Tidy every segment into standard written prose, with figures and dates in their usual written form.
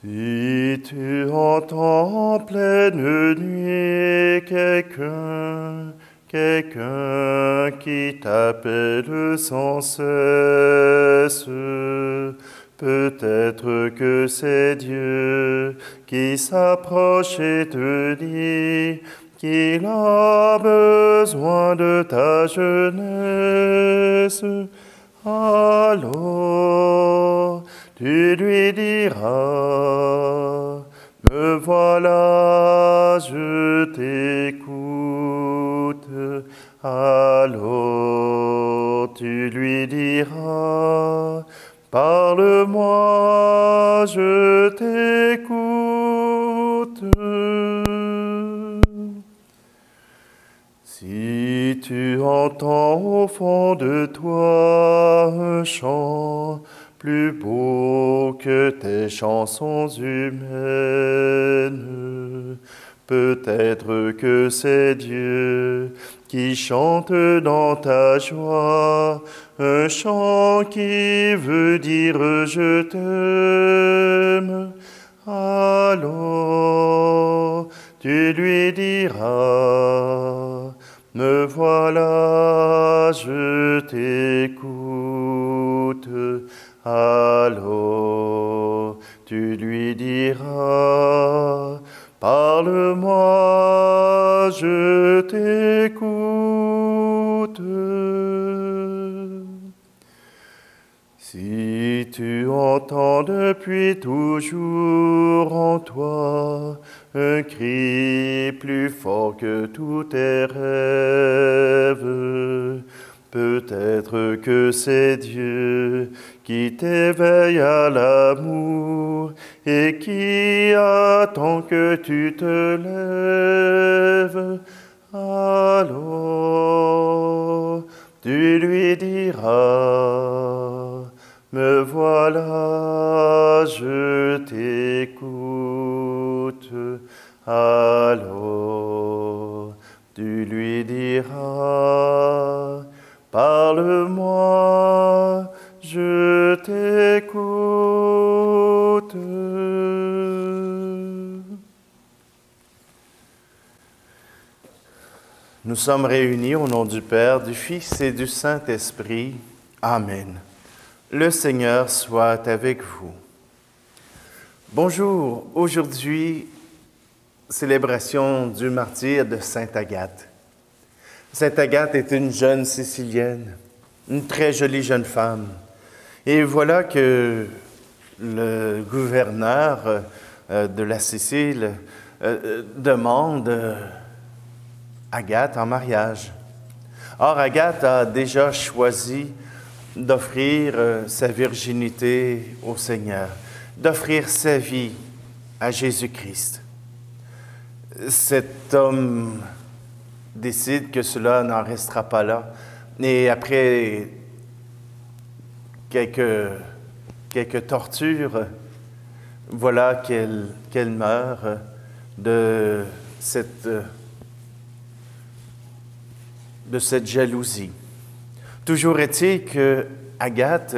Si tu entends en pleine nuit quelqu'un qui t'appelle sans cesse, peut-être que c'est Dieu qui s'approche et te dit qu'il a besoin de ta jeunesse. Alors, tu lui diras, me voilà, je t'écoute. Alors, tu lui diras, parle-moi, je t'écoute. Si tu entends au fond de toi un chant plus beau que tes chansons humaines, peut-être que c'est Dieu qui chante dans ta joie, un chant qui veut dire je t'aime. Alors tu lui diras, me voilà, je t'écoute. Alors tu lui diras, parle-moi, je t'écoute. Si tu entends depuis toujours en toi un cri plus fort que tous tes rêves, peut-être que c'est Dieu qui t'éveille à l'amour et qui attend que tu te lèves. Alors, tu lui diras, me voilà, je t'écoute. Alors, tu lui diras, parle-moi, je t'écoute. Nous sommes réunis au nom du Père, du Fils et du Saint-Esprit. Amen. Le Seigneur soit avec vous. Bonjour, aujourd'hui, célébration du martyre de Sainte Agathe. Sainte Agathe est une jeune Sicilienne, une très jolie jeune femme. Et voilà que le gouverneur de la Sicile demande Agathe en mariage. Or, Agathe a déjà choisi d'offrir sa virginité au Seigneur, d'offrir sa vie à Jésus-Christ. Cet homme décide que cela n'en restera pas là. Et après quelques tortures, voilà qu'elle meurt de cette jalousie. Toujours est-il que Agathe,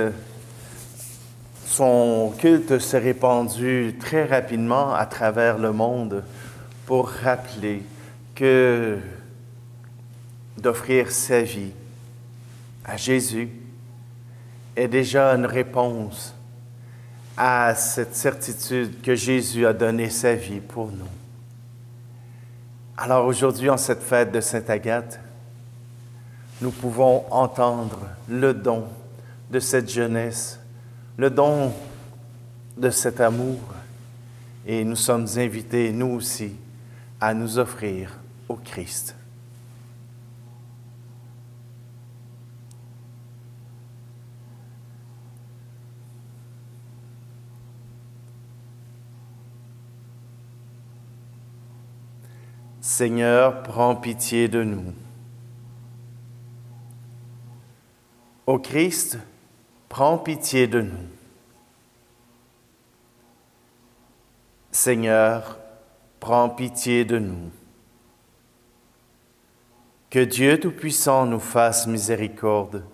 son culte s'est répandu très rapidement à travers le monde pour rappeler que d'offrir sa vie à Jésus est déjà une réponse à cette certitude que Jésus a donné sa vie pour nous. Alors aujourd'hui, en cette fête de Sainte Agathe, nous pouvons entendre le don de cette jeunesse, le don de cet amour, et nous sommes invités, nous aussi, à nous offrir au Christ. Seigneur, prends pitié de nous. Ô Christ, prends pitié de nous. Seigneur, prends pitié de nous. Que Dieu Tout-Puissant nous fasse miséricorde,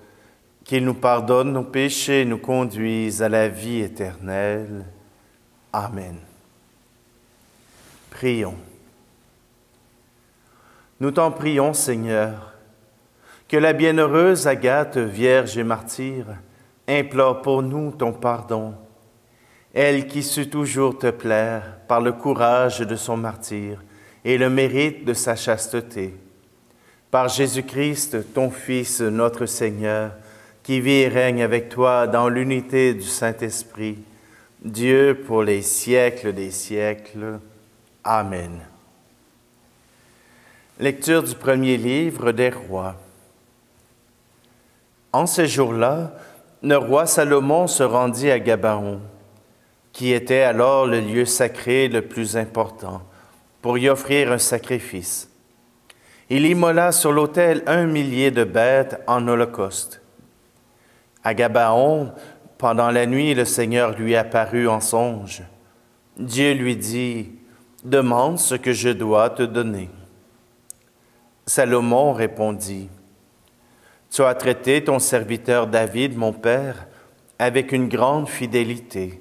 qu'il nous pardonne nos péchés et nous conduise à la vie éternelle. Amen. Prions. Nous t'en prions, Seigneur, que la bienheureuse Agathe, vierge et martyre, implore pour nous ton pardon, elle qui sut toujours te plaire par le courage de son martyre et le mérite de sa chasteté. Par Jésus-Christ, ton Fils, notre Seigneur, qui vit et règne avec toi dans l'unité du Saint-Esprit, Dieu pour les siècles des siècles. Amen. Lecture du premier livre des rois. En ces jours-là, le roi Salomon se rendit à Gabaon, qui était alors le lieu sacré le plus important, pour y offrir un sacrifice. Il immola sur l'autel 1 millier de bêtes en holocauste. À Gabaon, pendant la nuit, le Seigneur lui apparut en songe. Dieu lui dit, « Demande ce que je dois te donner. » Salomon répondit, « Tu as traité ton serviteur David, mon père, avec une grande fidélité,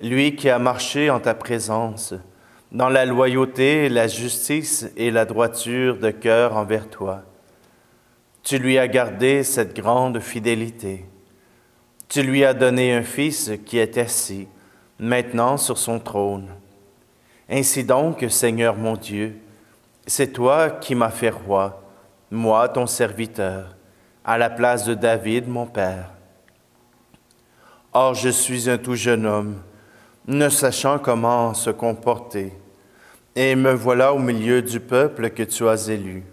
lui qui a marché en ta présence, dans la loyauté, la justice et la droiture de cœur envers toi. Tu lui as gardé cette grande fidélité. Tu lui as donné un fils qui est assis, maintenant sur son trône. Ainsi donc, Seigneur mon Dieu, c'est toi qui m'as fait roi, moi ton serviteur, à la place de David mon père. Or je suis un tout jeune homme, ne sachant comment se comporter, et me voilà au milieu du peuple que tu as élu.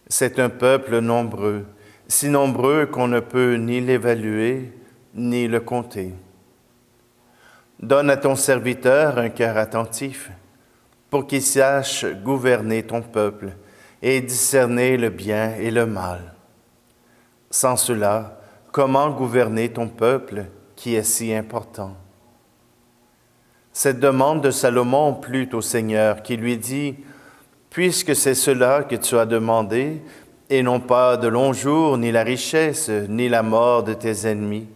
C'est un peuple nombreux, si nombreux qu'on ne peut ni l'évaluer, ni le compter. Donne à ton serviteur un cœur attentif, pour qu'il sache gouverner ton peuple et discerner le bien et le mal. Sans cela, comment gouverner ton peuple qui est si important? Cette demande de Salomon plut au Seigneur, qui lui dit, « Puisque c'est cela que tu as demandé, et non pas de longs jours, ni la richesse, ni la mort de tes ennemis,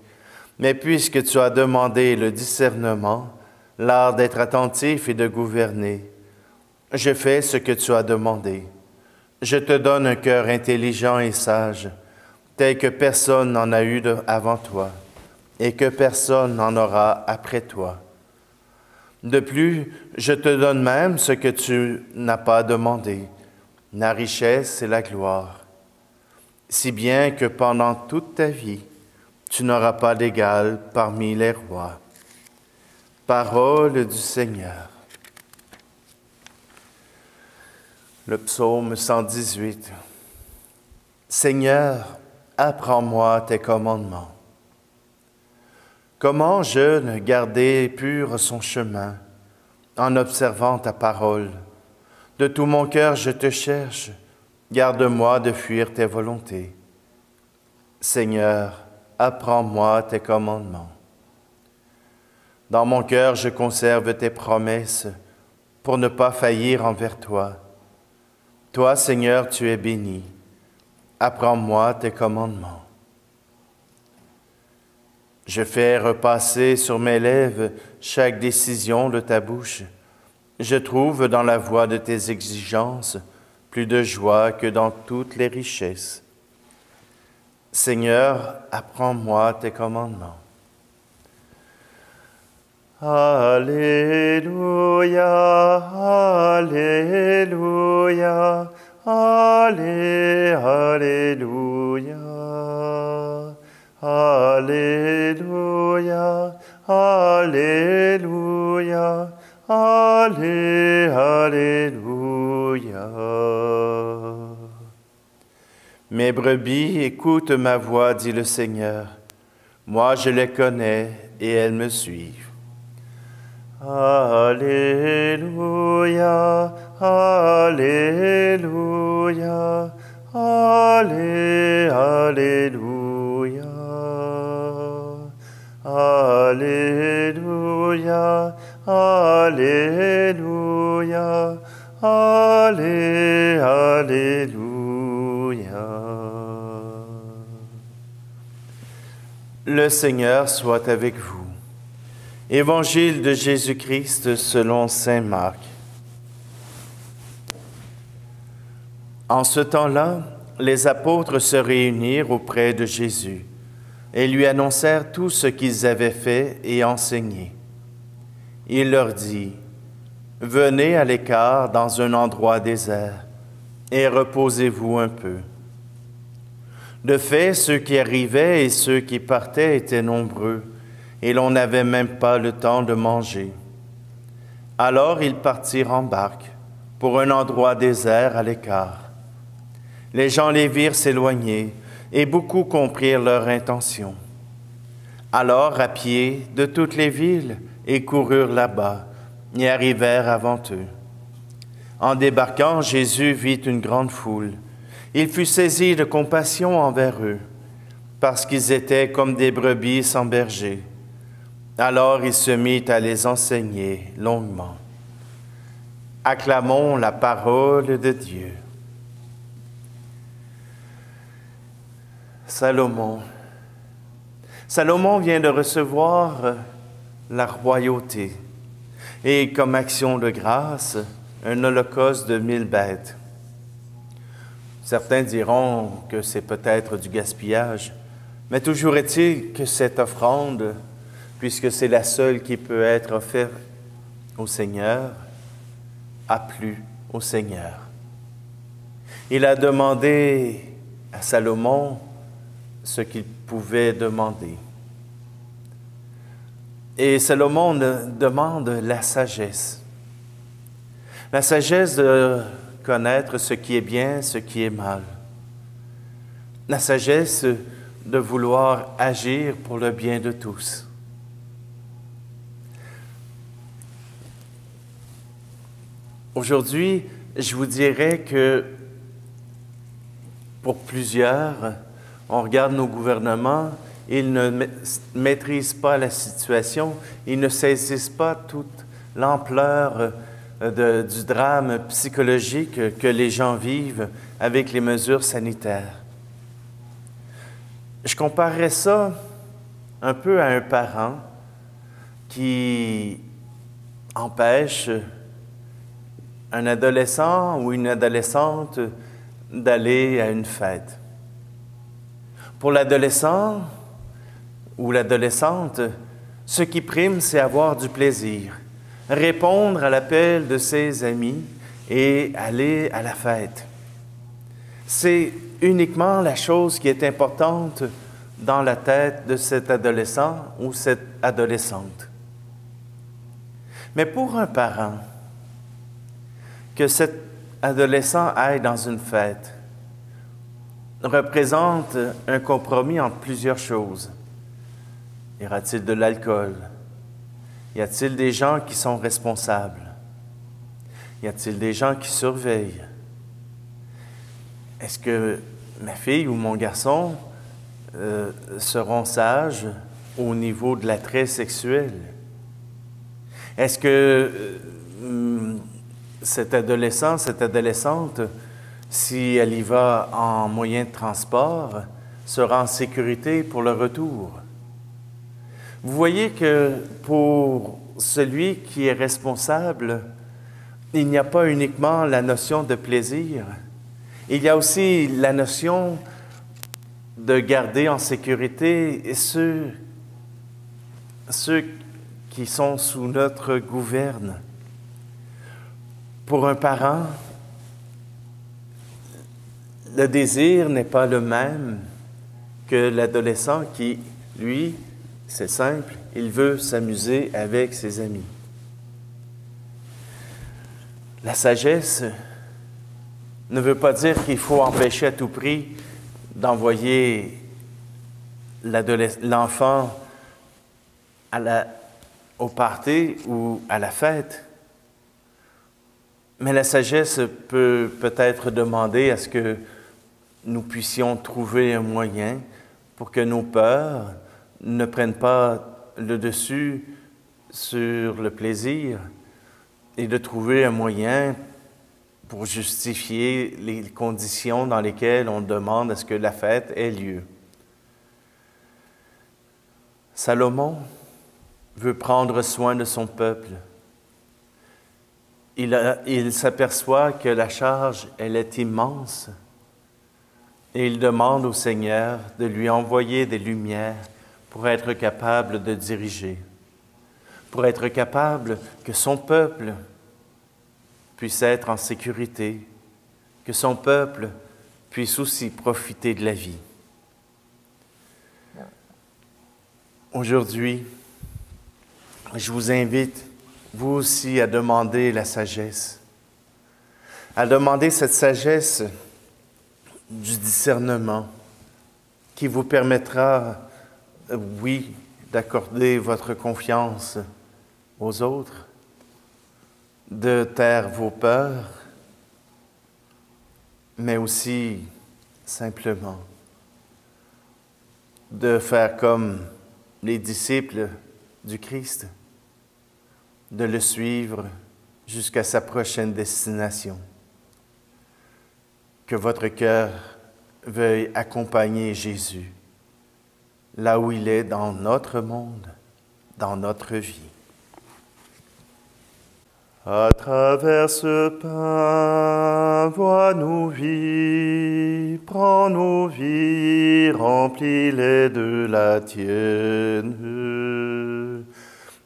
mais puisque tu as demandé le discernement, l'art d'être attentif et de gouverner, je fais ce que tu as demandé. Je te donne un cœur intelligent et sage, tel que personne n'en a eu avant toi, et que personne n'en aura après toi. De plus, je te donne même ce que tu n'as pas demandé, la richesse et la gloire, si bien que pendant toute ta vie, tu n'auras pas d'égal parmi les rois. » Parole du Seigneur. Le psaume 118. Seigneur, apprends-moi tes commandements. Comment jeune garder pur son chemin, en observant ta parole. De tout mon cœur je te cherche, garde-moi de fuir tes volontés. Seigneur, apprends-moi tes commandements. Dans mon cœur je conserve tes promesses, pour ne pas faillir envers toi. Toi, Seigneur, tu es béni. Apprends-moi tes commandements. Je fais repasser sur mes lèvres chaque décision de ta bouche. Je trouve dans la voie de tes exigences plus de joie que dans toutes les richesses. Seigneur, apprends-moi tes commandements. Alléluia, Alléluia, Alléluia, Alléluia, Alléluia, Alléluia. Mes brebis écoutent ma voix, dit le Seigneur. Moi, je les connais et elles me suivent. Alléluia, Alléluia, Alléluia, Alléluia, Alléluia, Alléluia. Le Seigneur soit avec vous. Évangile de Jésus-Christ selon saint Marc. En ce temps-là, les apôtres se réunirent auprès de Jésus et lui annoncèrent tout ce qu'ils avaient fait et enseigné. Il leur dit, « Venez à l'écart dans un endroit désert et reposez-vous un peu. » De fait, ceux qui arrivaient et ceux qui partaient étaient nombreux, et l'on n'avait même pas le temps de manger. Alors ils partirent en barque pour un endroit désert à l'écart. Les gens les virent s'éloigner, et beaucoup comprirent leur intention. Alors, à pied, de toutes les villes, ils coururent là-bas, et arrivèrent avant eux. En débarquant, Jésus vit une grande foule. Il fut saisi de compassion envers eux, parce qu'ils étaient comme des brebis sans berger. Alors il se mit à les enseigner longuement. Acclamons la parole de Dieu. Salomon vient de recevoir la royauté et comme action de grâce, un holocauste de 1000 bêtes. Certains diront que c'est peut-être du gaspillage, mais toujours est-il que cette offrande, puisque c'est la seule qui peut être offerte au Seigneur, a plu au Seigneur. Il a demandé à Salomon ce qu'il pouvait demander. Et Salomon demande la sagesse. La sagesse de connaître ce qui est bien, ce qui est mal. La sagesse de vouloir agir pour le bien de tous. Aujourd'hui, je vous dirais que pour plusieurs, on regarde nos gouvernements, ils ne maîtrisent pas la situation, ils ne saisissent pas toute l'ampleur du drame psychologique que les gens vivent avec les mesures sanitaires. Je comparerais ça un peu à un parent qui empêche un adolescent ou une adolescente d'aller à une fête. Pour l'adolescent ou l'adolescente, ce qui prime, c'est avoir du plaisir, répondre à l'appel de ses amis et aller à la fête. C'est uniquement la chose qui est importante dans la tête de cet adolescent ou cette adolescente. Mais pour un parent, que cet adolescent aille dans une fête représente un compromis entre plusieurs choses. Y aura-t-il de l'alcool? Y a-t-il des gens qui sont responsables? Y a-t-il des gens qui surveillent? Est-ce que ma fille ou mon garçon seront sages au niveau de l'attrait sexuel? Est-ce que cet adolescent, cette adolescente, si elle y va en moyen de transport, sera en sécurité pour le retour? Vous voyez que pour celui qui est responsable, il n'y a pas uniquement la notion de plaisir, il y a aussi la notion de garder en sécurité ceux qui sont sous notre gouverne. Pour un parent, le désir n'est pas le même que l'adolescent qui, lui, c'est simple, il veut s'amuser avec ses amis. La sagesse ne veut pas dire qu'il faut empêcher à tout prix d'envoyer l'enfant au party ou à la fête. Mais la sagesse peut peut-être demander à ce que nous puissions trouver un moyen pour que nos peurs ne prennent pas le dessus sur le plaisir et de trouver un moyen pour justifier les conditions dans lesquelles on demande à ce que la fête ait lieu. Salomon veut prendre soin de son peuple. Il s'aperçoit que la charge, elle est immense. Et il demande au Seigneur de lui envoyer des lumières pour être capable de diriger, pour être capable que son peuple puisse être en sécurité, que son peuple puisse aussi profiter de la vie. Aujourd'hui, je vous invite, vous aussi, à demander la sagesse, à demander cette sagesse du discernement qui vous permettra, oui, d'accorder votre confiance aux autres, de taire vos peurs, mais aussi simplement de faire comme les disciples du Christ, de le suivre jusqu'à sa prochaine destination. Que votre cœur veuille accompagner Jésus là où il est dans notre monde, dans notre vie. À travers ce pain, vois nos vies, prends nos vies, remplis-les de la tienne.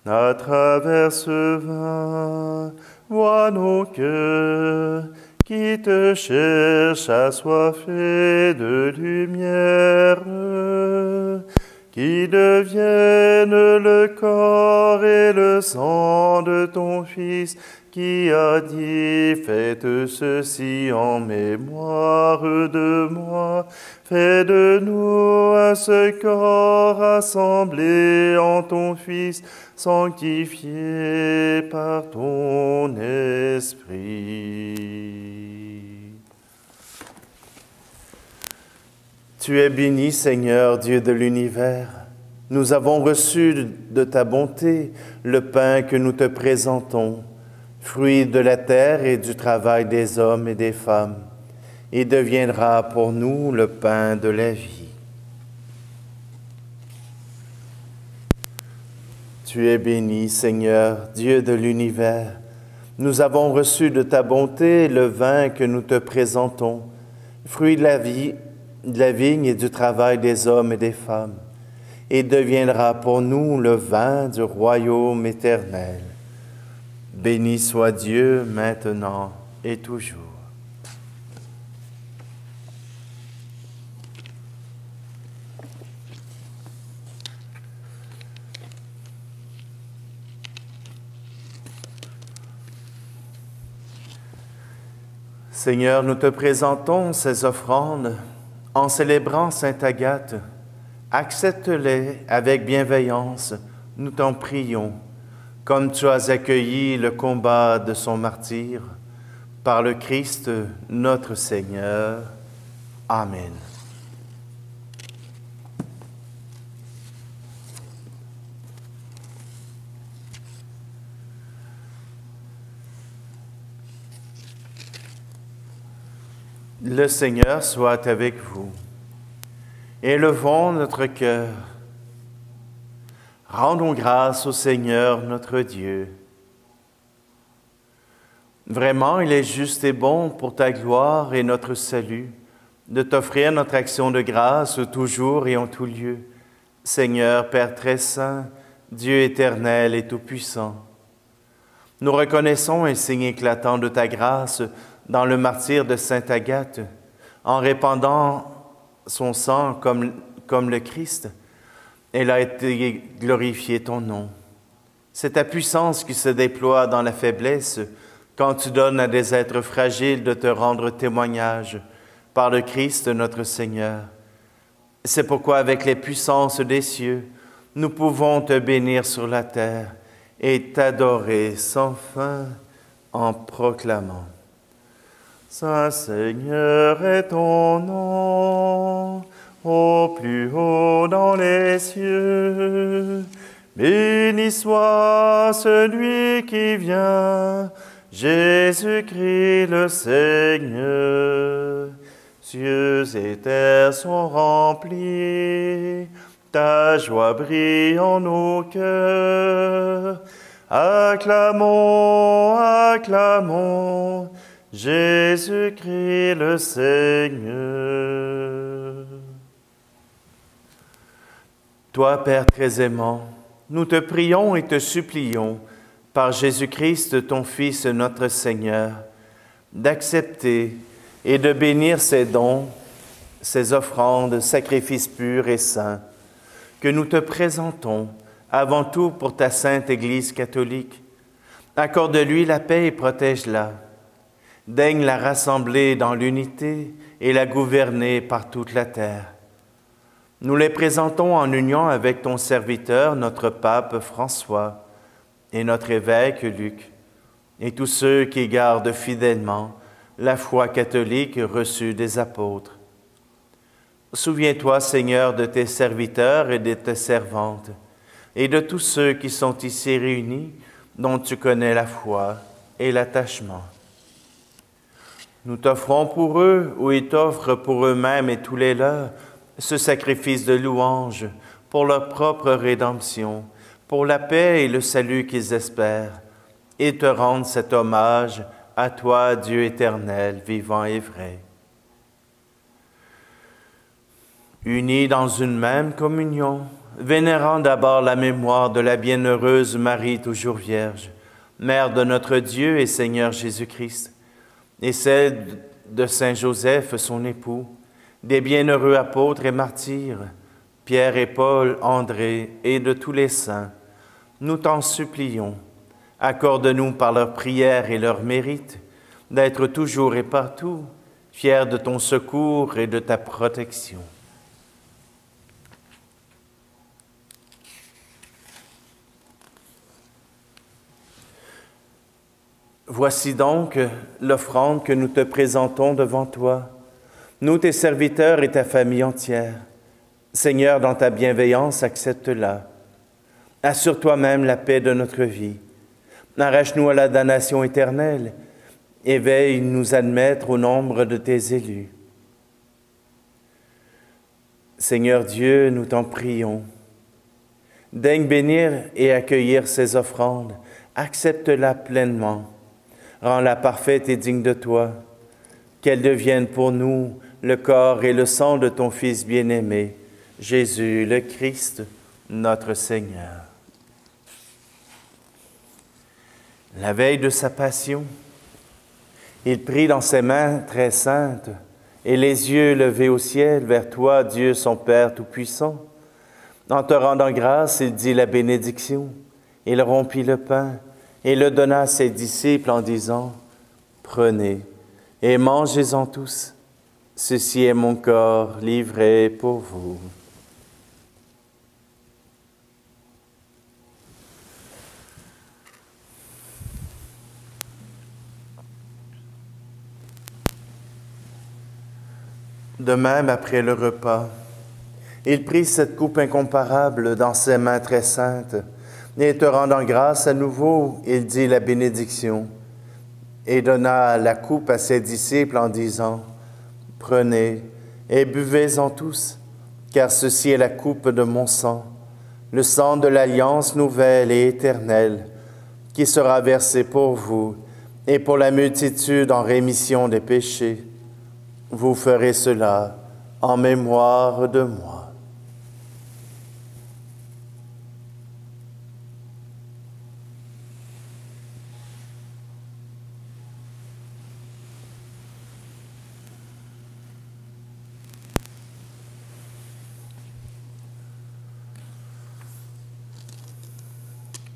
À travers ce vin, vois nos cœurs qui te cherchent assoiffés de lumière, qui deviennent le corps et le sang de ton Fils, qui a dit, faites ceci en mémoire de moi. Fais de nous un seul corps rassemblé en ton Fils, sanctifié par ton Esprit. Tu es béni, Seigneur, Dieu de l'univers. Nous avons reçu de ta bonté le pain que nous te présentons, fruit de la terre et du travail des hommes et des femmes. Il deviendra pour nous le pain de la vie. Tu es béni, Seigneur, Dieu de l'univers. Nous avons reçu de ta bonté le vin que nous te présentons, fruit de la vie, de la vigne et du travail des hommes et des femmes, et deviendra pour nous le vin du royaume éternel. Béni soit Dieu maintenant et toujours. Seigneur, nous te présentons ces offrandes en célébrant Sainte Agathe. Accepte-les avec bienveillance, nous t'en prions, comme tu as accueilli le combat de son martyre, par le Christ notre Seigneur. Amen. Le Seigneur soit avec vous. Élevons notre cœur. Rendons grâce au Seigneur notre Dieu. Vraiment, il est juste et bon pour ta gloire et notre salut de t'offrir notre action de grâce toujours et en tout lieu. Seigneur, Père très saint, Dieu éternel et tout-puissant, nous reconnaissons un signe éclatant de ta grâce dans le martyre de Sainte Agathe, en répandant son sang comme le Christ. Elle a été glorifié ton nom. C'est ta puissance qui se déploie dans la faiblesse quand tu donnes à des êtres fragiles de te rendre témoignage par le Christ notre Seigneur. C'est pourquoi avec les puissances des cieux, nous pouvons te bénir sur la terre et t'adorer sans fin en proclamant: Saint Seigneur est ton nom, au plus haut dans les cieux. Béni soit celui qui vient, Jésus-Christ le Seigneur. Cieux et terre sont remplis Ta joie brille en nos cœurs. Acclamons, acclamons, Jésus-Christ le Seigneur. Toi, Père très aimant, nous te prions et te supplions, par Jésus-Christ, ton Fils, notre Seigneur, d'accepter et de bénir ces dons, ces offrandes, sacrifices purs et saints, que nous te présentons, avant tout pour ta sainte Église catholique. Accorde-lui la paix et protège-la. Daigne la rassembler dans l'unité et la gouverner par toute la terre. Nous les présentons en union avec ton serviteur, notre pape François, et notre évêque Luc, et tous ceux qui gardent fidèlement la foi catholique reçue des apôtres. Souviens-toi, Seigneur, de tes serviteurs et de tes servantes, et de tous ceux qui sont ici réunis, dont tu connais la foi et l'attachement. Nous t'offrons pour eux, ou ils t'offrent pour eux-mêmes et tous les leurs, ce sacrifice de louange pour leur propre rédemption, pour la paix et le salut qu'ils espèrent, et te rendent cet hommage à toi, Dieu éternel, vivant et vrai. Unis dans une même communion, vénérant d'abord la mémoire de la bienheureuse Marie toujours Vierge, Mère de notre Dieu et Seigneur Jésus-Christ, et celle de Saint Joseph, son époux, des bienheureux apôtres et martyrs, Pierre et Paul, André, et de tous les saints, nous t'en supplions, accorde-nous par leurs prières et leurs mérites d'être toujours et partout fiers de ton secours et de ta protection. Voici donc l'offrande que nous te présentons devant toi, nous tes serviteurs et ta famille entière. Seigneur, dans ta bienveillance, accepte-la. Assure toi-même la paix de notre vie. Arrache-nous à la damnation éternelle et veille nous admettre au nombre de tes élus. Seigneur Dieu, nous t'en prions. Daigne bénir et accueillir ces offrandes. Accepte-la pleinement. Rends-la parfaite et digne de toi, qu'elle devienne pour nous le corps et le sang de ton Fils bien-aimé, Jésus le Christ, notre Seigneur. La veille de sa passion, il prit dans ses mains très saintes et les yeux levés au ciel vers toi, Dieu son Père Tout-Puissant. En te rendant grâce, il dit la bénédiction. Il rompit le pain et le donna à ses disciples en disant, « Prenez et mangez-en tous. Ceci est mon corps livré pour vous. » De même, après le repas, il prit cette coupe incomparable dans ses mains très saintes, et te rendant grâce à nouveau, il dit la bénédiction, et donna la coupe à ses disciples en disant, « Prenez et buvez-en tous, car ceci est la coupe de mon sang, le sang de l'alliance nouvelle et éternelle, qui sera versé pour vous et pour la multitude en rémission des péchés. Vous ferez cela en mémoire de moi. »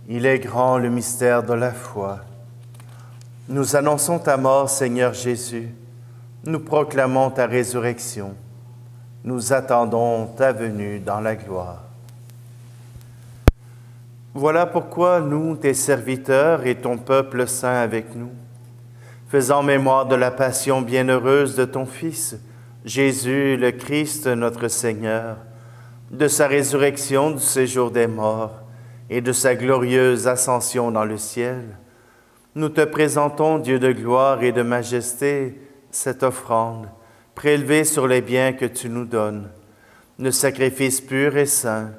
Il est grand le mystère de la foi. Nous annonçons ta mort, Seigneur Jésus. Nous proclamons ta résurrection. Nous attendons ta venue dans la gloire. Voilà pourquoi nous, tes serviteurs et ton peuple saint avec nous, faisant mémoire de la passion bienheureuse de ton Fils, Jésus le Christ, notre Seigneur, de sa résurrection du séjour des morts et de sa glorieuse ascension dans le ciel, nous te présentons, Dieu de gloire et de majesté, cette offrande, prélevée sur les biens que tu nous donnes, le sacrifice pur et saint,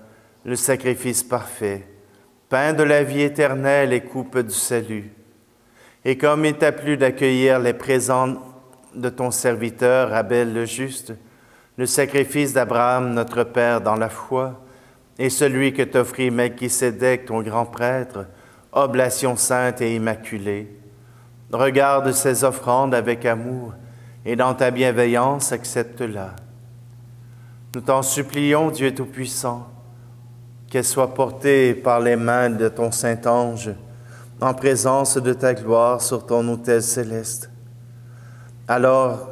le sacrifice parfait, pain de la vie éternelle et coupe du salut. Et comme il t'a plu d'accueillir les présents de ton serviteur Abel le juste, le sacrifice d'Abraham notre Père dans la foi, et celui que t'offrit Melchisédek ton grand prêtre, oblation sainte et immaculée, regarde ces offrandes avec amour, et dans ta bienveillance accepte-la. Nous t'en supplions, Dieu Tout-Puissant, qu'elle soit portée par les mains de ton Saint-Ange, en présence de ta gloire sur ton autel céleste. Alors,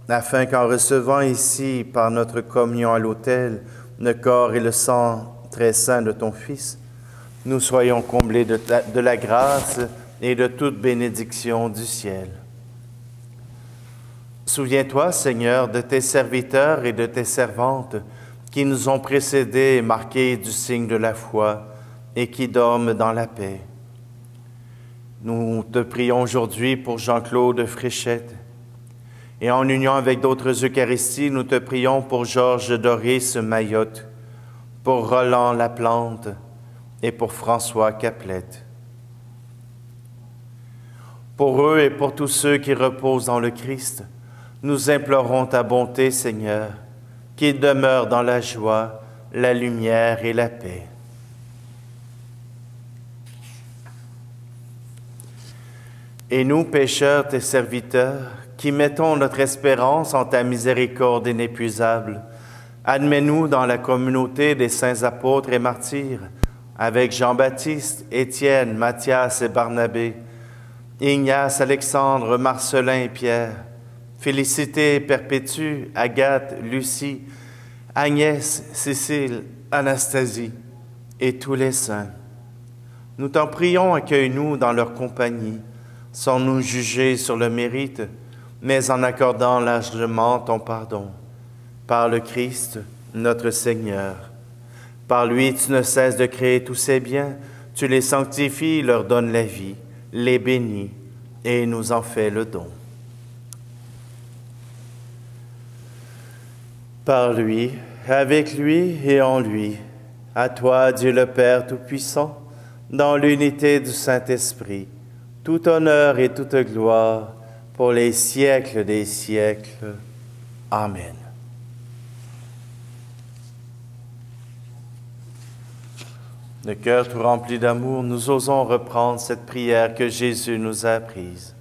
afin qu'en recevant ici, par notre communion à l'autel, le corps et le sang très saint de ton Fils, nous soyons comblés de la grâce et de toute bénédiction du ciel. Souviens-toi, Seigneur, de tes serviteurs et de tes servantes qui nous ont précédés et marqués du signe de la foi et qui dorment dans la paix. Nous te prions aujourd'hui pour Jean-Claude Fréchette. Et en union avec d'autres Eucharisties, nous te prions pour Georges Doris Mayotte, pour Roland Laplante et pour François Caplette. Pour eux et pour tous ceux qui reposent dans le Christ, nous implorons ta bonté, Seigneur, qu'ils demeurent dans la joie, la lumière et la paix. Et nous, pécheurs, tes serviteurs, qui mettons notre espérance en ta miséricorde inépuisable, admets-nous dans la communauté des saints apôtres et martyrs, avec Jean-Baptiste, Étienne, Matthias et Barnabé, Ignace, Alexandre, Marcelin et Pierre, Félicité, Perpétue, Agathe, Lucie, Agnès, Cécile, Anastasie et tous les saints. Nous t'en prions, accueille-nous dans leur compagnie, sans nous juger sur le mérite, mais en accordant largement ton pardon. Par le Christ, notre Seigneur. Par lui, tu ne cesses de créer tous ces biens, tu les sanctifies, leur donnes la vie, les bénis, et nous en fais le don. Par lui, avec lui et en lui, à toi, Dieu le Père Tout-Puissant, dans l'unité du Saint-Esprit, tout honneur et toute gloire pour les siècles des siècles. Amen. Le cœur tout rempli d'amour, nous osons reprendre cette prière que Jésus nous a apprise.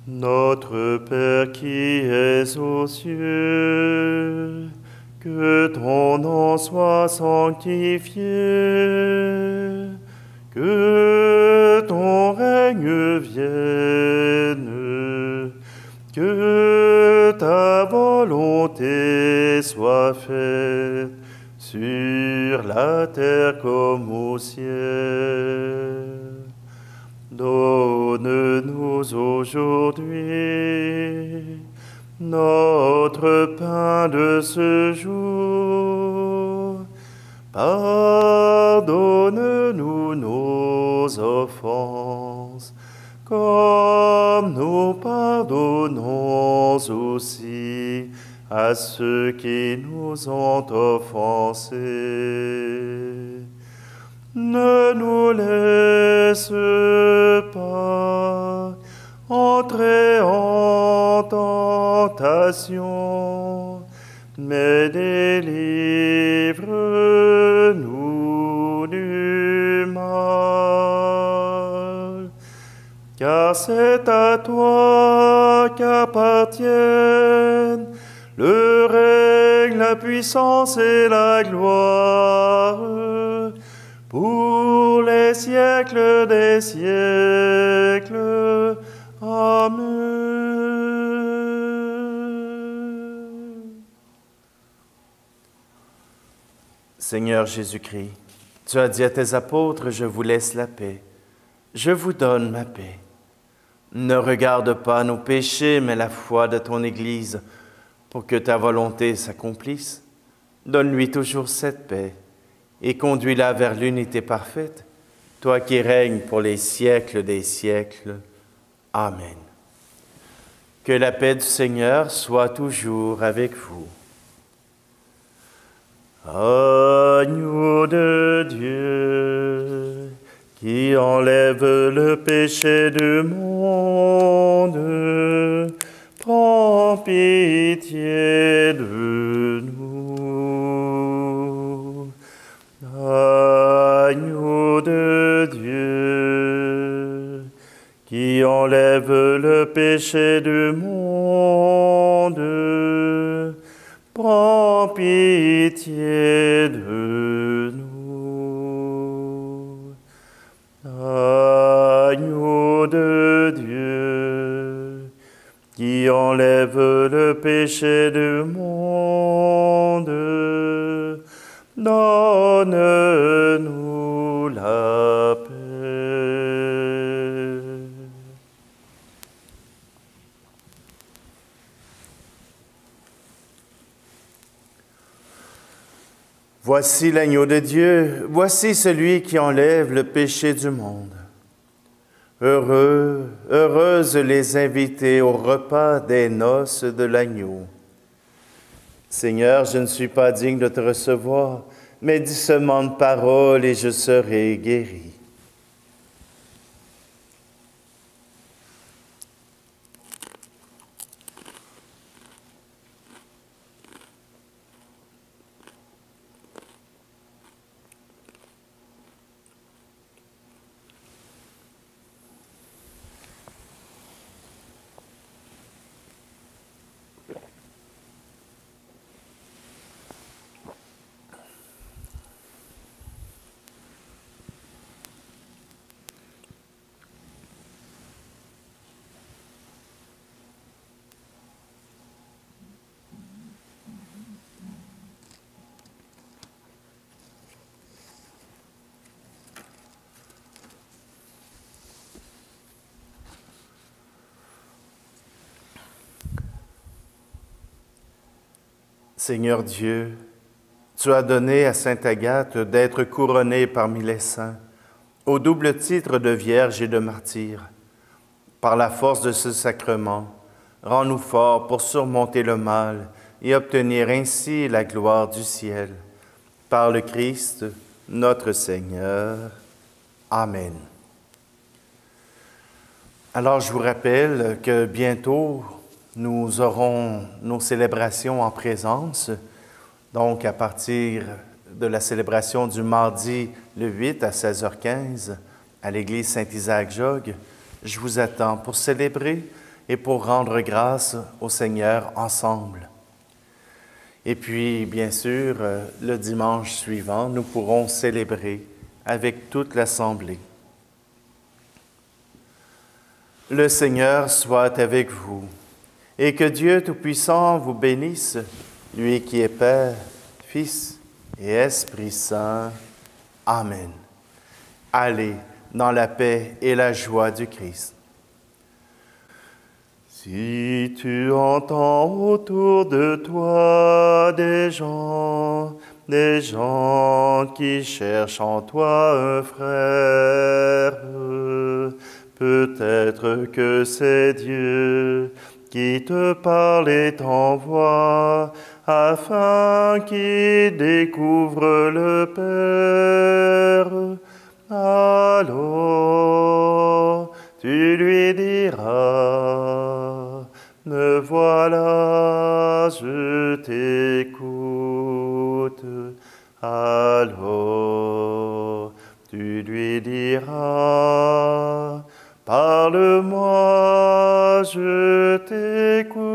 Notre Père qui es aux cieux, que ton nom soit sanctifié, que ton règne vienne, que ta volonté soit faite sur la terre comme au ciel. Donne-nous aujourd'hui notre pain de ce jour. Pardonne-nous nos offenses, comme nous pardonnons aussi à ceux qui nous ont offensés. Ne nous laisse pas entrer en tentation, mais délivre-nous du mal. Car c'est à toi qu'appartiennent le règne, la puissance et la gloire, pour les siècles des siècles. Amen. Seigneur Jésus-Christ, tu as dit à tes apôtres, je vous laisse la paix, je vous donne ma paix. Ne regarde pas nos péchés, mais la foi de ton Église, pour que ta volonté s'accomplisse. Donne-lui toujours cette paix et conduis-la vers l'unité parfaite, toi qui règnes pour les siècles des siècles. Amen. Que la paix du Seigneur soit toujours avec vous. Agneau de Dieu, qui enlève le péché du monde, prends pitié de nous. Agneau de Dieu, qui enlève le péché du monde, prends pitié de nous. Agneau de Dieu, qui enlève le péché du monde, donne-nous la paix. Voici l'agneau de Dieu, voici celui qui enlève le péché du monde. Heureux, heureuses les invités au repas des noces de l'agneau. Seigneur, je ne suis pas digne de te recevoir, mais dis seulement une parole et je serai guéri. Seigneur Dieu, tu as donné à Sainte Agathe d'être couronnée parmi les saints, au double titre de Vierge et de martyr. Par la force de ce sacrement, rends-nous forts pour surmonter le mal et obtenir ainsi la gloire du ciel. Par le Christ, notre Seigneur. Amen. Alors, je vous rappelle que bientôt, nous aurons nos célébrations en présence. Donc, à partir de la célébration du mardi le 8 à 16h15 à l'église Saint-Isaac-Jogues, je vous attends pour célébrer et pour rendre grâce au Seigneur ensemble. Et puis, bien sûr, le dimanche suivant, nous pourrons célébrer avec toute l'Assemblée. Le Seigneur soit avec vous, et que Dieu Tout-Puissant vous bénisse, lui qui est Père, Fils et Esprit Saint. Amen. Allez dans la paix et la joie du Christ. Si tu entends autour de toi des gens qui cherchent en toi un frère, peut-être que c'est Dieu qui te parle et t'envoie, afin qu'il découvre le Père. Alors tu lui diras, me voilà, je t'écoute. Alors tu lui diras, parle-moi, je t'écoute.